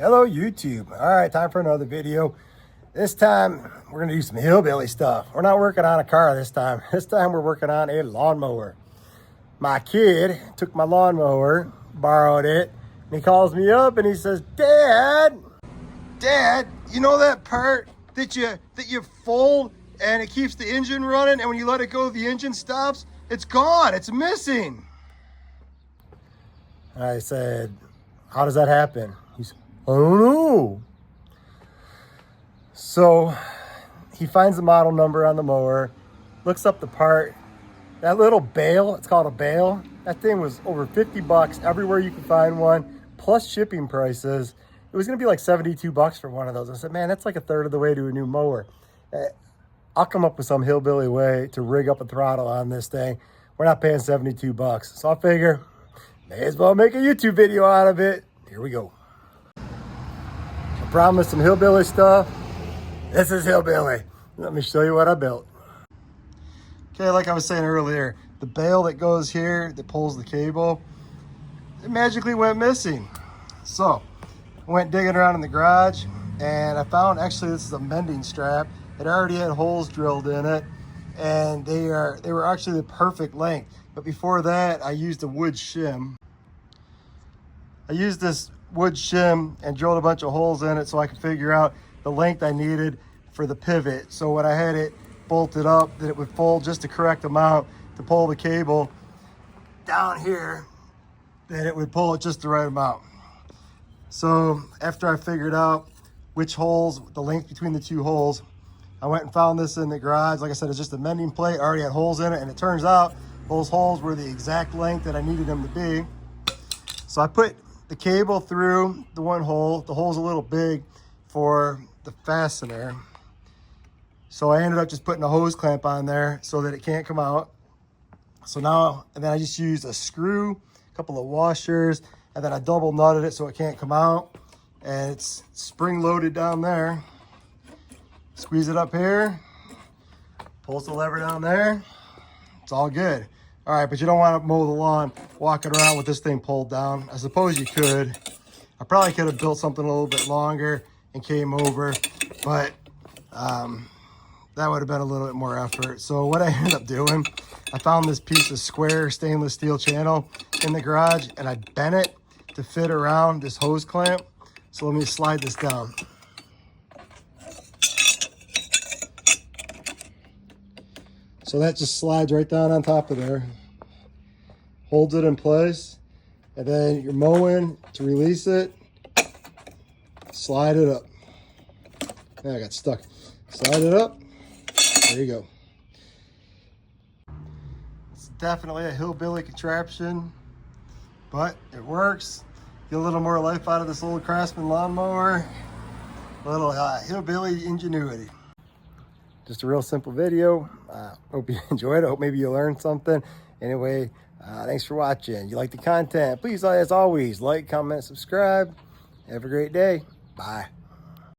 Hello YouTube. All right, time for another video. This time we're gonna do some hillbilly stuff. We're not working on a car this time. This time we're working on a lawnmower. My kid took my lawnmower, borrowed it, and he calls me up and he says, Dad, you know that part that you fold and it keeps the engine running, and when you let it go the engine stops? It's gone, it's missing. I said, how does that happen? He said, I don't know. So he finds the model number on the mower, looks up the part. That little bale, it's called a bale. That thing was over 50 bucks everywhere you can find one, plus shipping prices. It was gonna be like 72 bucks for one of those. I said, man, that's like a third of the way to a new mower. I'll come up with some hillbilly way to rig up a throttle on this thing. We're not paying 72 bucks. So I figure, may as well make a YouTube video out of it. Here we go. I promised some hillbilly stuff. This is hillbilly. Let me show you what I built. Okay, like I was saying earlier, the bale that goes here, that pulls the cable, it magically went missing. So I went digging around in the garage and I found, actually this is a mending strap. It already had holes drilled in it, and they were actually the perfect length. But before that, I used a wood shim. I used this wood shim and drilled a bunch of holes in it so I could figure out the length I needed for the pivot. So when I had it bolted up, that it would fold just the correct amount to pull the cable down here, that it would pull it just the right amount. So after I figured out which holes, the length between the two holes, I went and found this in the garage. Like I said, it's just a mending plate. I already had holes in it, and it turns out those holes were the exact length that I needed them to be. So I put the cable through the one hole. The hole's a little big for the fastener. So I ended up just putting a hose clamp on there so that it can't come out. So now, and then I just used a screw, a couple of washers, and then I double nutted it so it can't come out. And it's spring loaded down there. Squeeze it up here, pulls the lever down there. It's all good. All right, but you don't want to mow the lawn walking around with this thing pulled down. I suppose you could. I probably could have built something a little bit longer and came over, but that would have been a little bit more effort. So what I ended up doing, I found this piece of square stainless steel channel in the garage, and I bent it to fit around this hose clamp. So let me slide this down. So that just slides right down on top of there, holds it in place, and then you're mowing to release it, slide it up. I got stuck. Slide it up, there you go. It's definitely a hillbilly contraption, but it works. Get a little more life out of this old Craftsman lawnmower. A little hillbilly ingenuity. Just a real simple video. Hope you enjoyed it. Hope maybe you learned something. Anyway, thanks for watching. You like the content, please, as always, like, comment, subscribe. Have a great day. Bye.